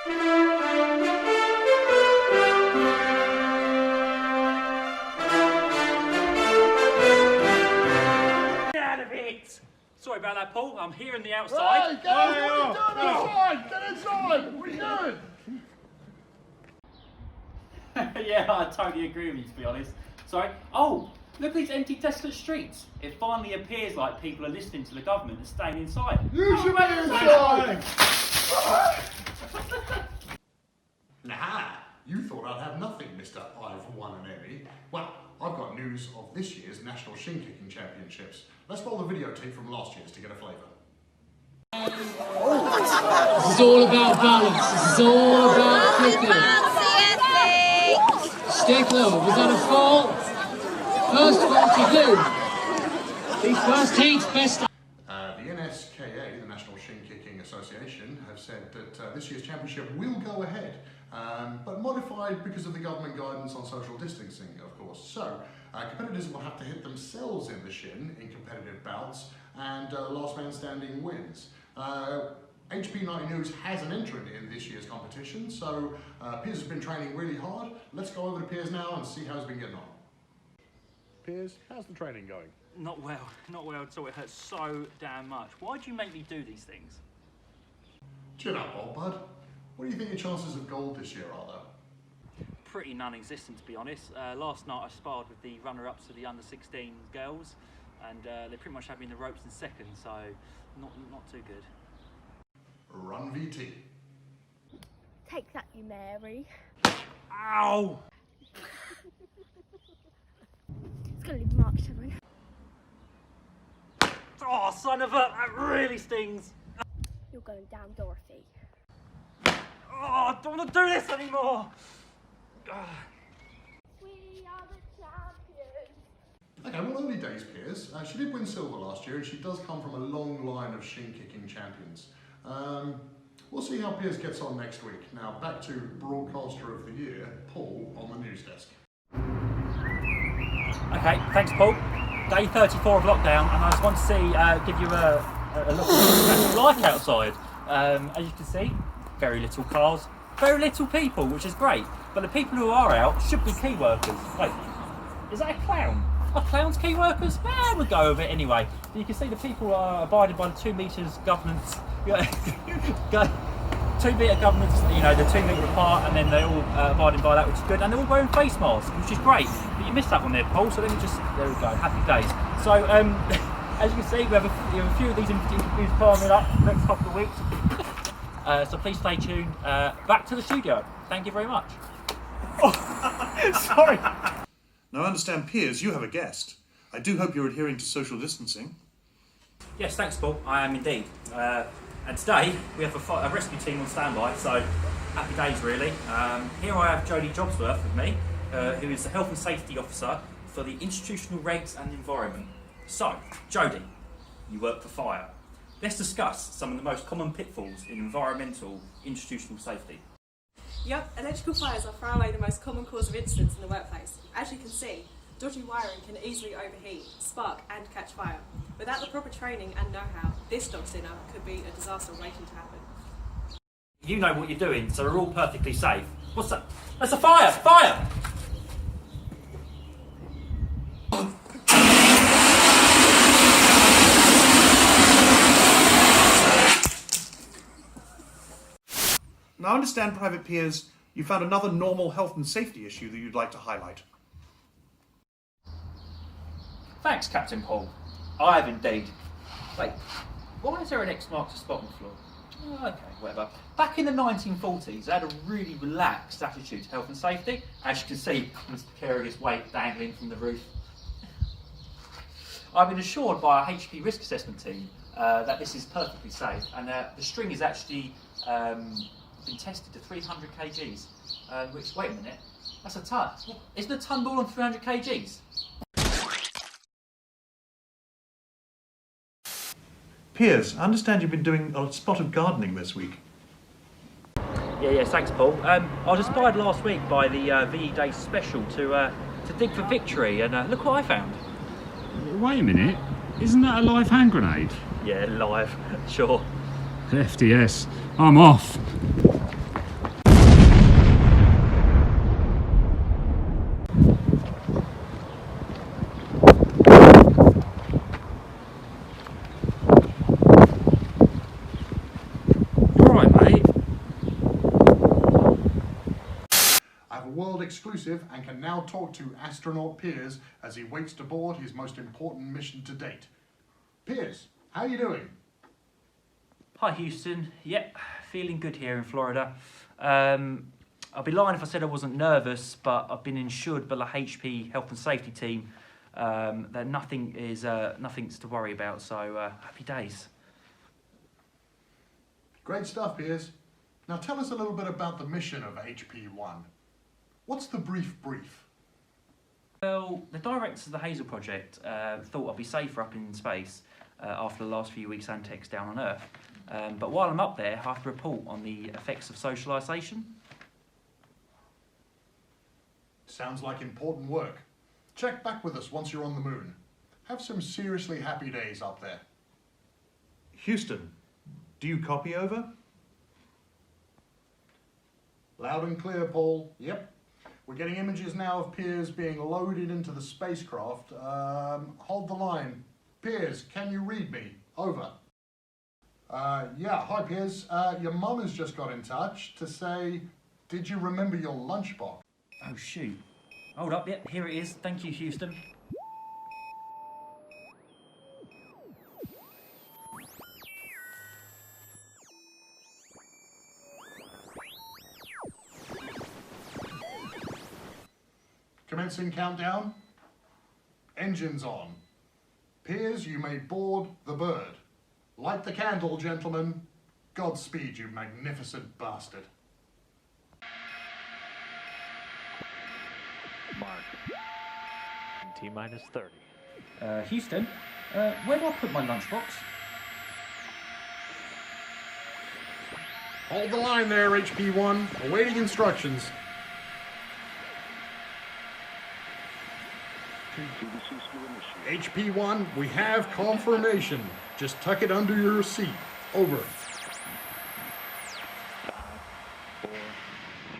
Out of it! Sorry about that, Paul. I'm here on the outside. Hey, what are you doing inside? Get inside! What are you doing? Yeah, I totally agree with you, to be honest. Sorry. Oh, look at these empty, desolate streets. It finally appears like people are listening to the government and staying inside. You should be inside! Nah, you thought I'd have nothing, Mr. I've won an Emmy. Well, I've got news of this year's National Shin Kicking Championships. Let's roll the videotape from last year's to get a flavour. This is all about balance. This is all about kicking. Stickler, was that a fault? First fault to do. The first heat, best. The NSKA, the National Shin Kicking Association, have said that this year's championship will go ahead, but modified because of the government guidance on social distancing, of course. So, competitors will have to hit themselves in the shin in competitive bouts, and last man standing wins. HP90 News has an entrant in this year's competition, so Piers has been training really hard. Let's go over to Piers now and see how he's been getting on. Piers, how's the training going? Not well at all. It hurts so damn much. Why do you make me do these things? Chin up, old bud. What do you think your chances of gold this year are, though? Pretty non-existent, to be honest. Last night I sparred with the runner-ups of the under-16 girls, and they pretty much had me in the ropes in second, so not too good. Run VT. Take that, you Mary. Ow! It's gonna leave marks, everyone. Oh, son of a... That really stings. You're going down, Dorothy. Oh, I don't want to do this anymore. We are the champions. Okay, well, early days, Piers. She did win silver last year, and she does come from a long line of shin kicking champions. We'll see how Piers gets on next week. Now, back to Broadcaster of the Year, Paul, on the news desk. Okay, thanks, Paul. Day 34 of lockdown, and I just want to see, give you a look at what's like outside. As you can see, very little cars, very little people, which is great. But the people who are out should be key workers. Wait, is that a clown? Are clowns key workers? We'll go with it anyway. You can see the people are abiding by the 2 metres governance. 2 metre governance, you know, the 2 metre apart, and then they're all abiding by that, which is good. And they're all wearing face masks, which is great. But you missed that one there, Paul, so let me just, there we go, happy days. So, as you can see, we have a few of these interviews coming up the next couple of weeks. So please stay tuned. Back to the studio. Thank you very much. Oh, sorry. Now I understand, Piers, you have a guest. I do hope you're adhering to social distancing. Yes, thanks, Paul. I am indeed. And today we have a rescue team on standby, so happy days really. Here I have Jodie Jobsworth with me, who is the Health and Safety Officer for the Institutional Regs and Environment. So, Jodie, you work for fire. Let's discuss some of the most common pitfalls in environmental institutional safety. Yep, electrical fires are far away the most common cause of incidents in the workplace. As you can see, dodgy wiring can easily overheat, spark and catch fire. Without the proper training and know-how, this dog dinner could be a disaster waiting to happen. You know what you're doing, so we're all perfectly safe. What's that? That's a fire! Fire! Now I understand, Private Piers, you found another normal health and safety issue that you'd like to highlight. Thanks, Captain Paul. I have indeed. Wait, why is there an X marks the spot on the floor? Oh, okay, whatever. Back in the 1940s, they had a really relaxed attitude to health and safety. As you can see, this precarious weight dangling from the roof. I've been assured by our HP risk assessment team that this is perfectly safe, and the string is actually been tested to 300 kgs, which, wait a minute, that's a ton. Isn't a ton more than 300 kgs? Piers, I understand you've been doing a spot of gardening this week. Yeah, thanks, Paul. I was inspired last week by the VE Day special to dig for victory, and look what I found. Wait a minute, isn't that a live hand grenade? Yeah, live, sure. FDS, I'm off. world exclusive and can now talk to astronaut Piers as he waits to board his most important mission to date. Piers, how are you doing? Hi Houston, yep, feeling good here in Florida. I'd be lying if I said I wasn't nervous, but I've been insured by the HP Health and Safety team that nothing's to worry about, so happy days. Great stuff, Piers. Now tell us a little bit about the mission of HP1. What's the brief? Well, the directors of the Hazel project thought I'd be safer up in space after the last few weeks' antics down on Earth. But while I'm up there, I have to report on the effects of socialisation. Sounds like important work. Check back with us once you're on the moon. Have some seriously happy days up there. Houston, do you copy over? Loud and clear, Paul. Yep. We're getting images now of Piers being loaded into the spacecraft. Hold the line. Piers, can you read me? Over. Yeah, hi Piers. Your mum has just got in touch to say, did you remember your lunchbox? Oh shoot. Hold up, yep, here it is. Thank you, Houston. Commencing countdown. Engines on. Piers, you may board the bird. Light the candle, gentlemen. Godspeed, you magnificent bastard. Mark. T-minus 30. Houston, where do I put my lunchbox? Hold the line there, HP1. Awaiting instructions. HP1, we have confirmation. Just tuck it under your seat. Over. 5, 4,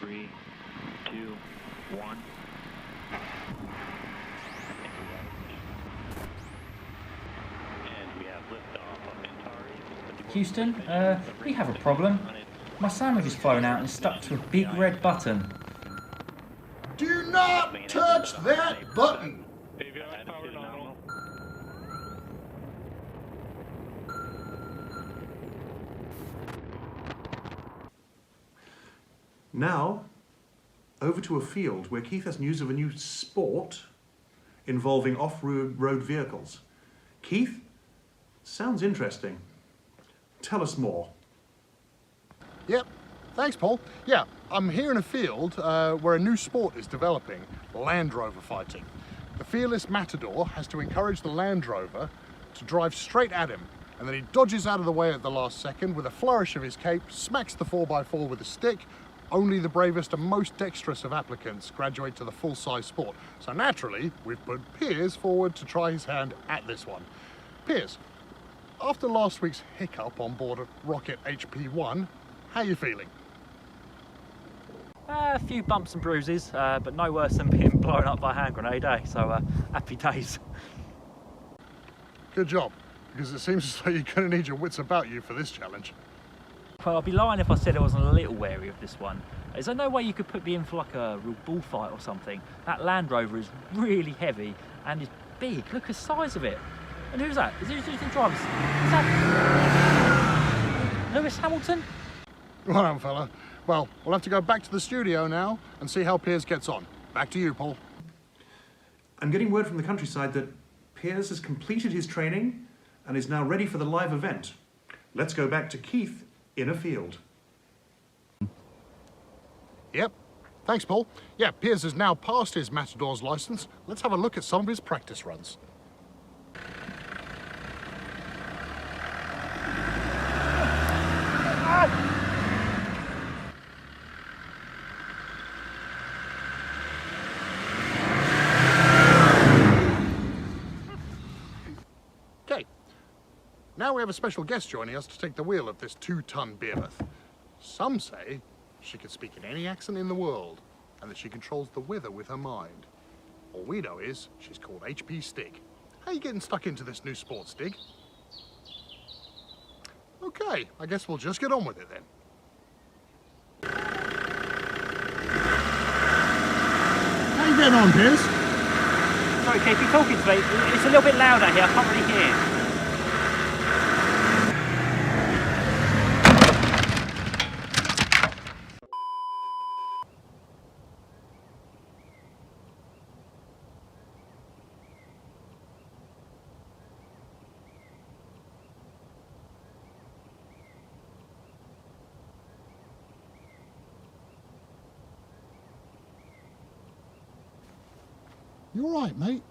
3, 2, 1. And we have liftoff of Antares. Houston, we have a problem. My sandwich is flown out and stuck to a big red button. Do not touch that button. Now, over to a field where Keith has news of a new sport involving off-road vehicles. Keith, sounds interesting. Tell us more. Yep. Thanks, Paul. Yeah, I'm here in a field where a new sport is developing, Land Rover fighting. The fearless matador has to encourage the Land Rover to drive straight at him, and then he dodges out of the way at the last second with a flourish of his cape, smacks the 4x4 with a stick. Only the bravest and most dexterous of applicants graduate to the full-size sport. So naturally, we've put Piers forward to try his hand at this one. Piers, after last week's hiccup on board Rocket HP1, how are you feeling? A few bumps and bruises, but no worse than being blown up by a hand grenade, eh? So happy days. Good job, because it seems as though you're going to need your wits about you for this challenge. Well, I'd be lying if I said I wasn't a little wary of this one. Is there no way you could put me in for like a real bullfight or something? That Land Rover is really heavy and it's big. Look at the size of it. And who's that? Who's the driver? Is that Lewis Hamilton? Right on, fella. Well, we'll have to go back to the studio now and see how Piers gets on. Back to you, Paul. I'm getting word from the countryside that Piers has completed his training and is now ready for the live event. Let's go back to Keith in a field. Yep. Thanks, Paul. Yeah, Piers has now passed his Matador's license. Let's have a look at some of his practice runs. Okay. Now we have a special guest joining us to take the wheel of this 2-ton behemoth. Some say she can speak in any accent in the world and that she controls the weather with her mind. All we know is she's called HP Stig. How are you getting stuck into this new sport, Stig? Okay, I guess we'll just get on with it then. getting on, Piers? Sorry, Keith, you talking to me? It's a little bit loud out here, I can't really hear. You all right, mate?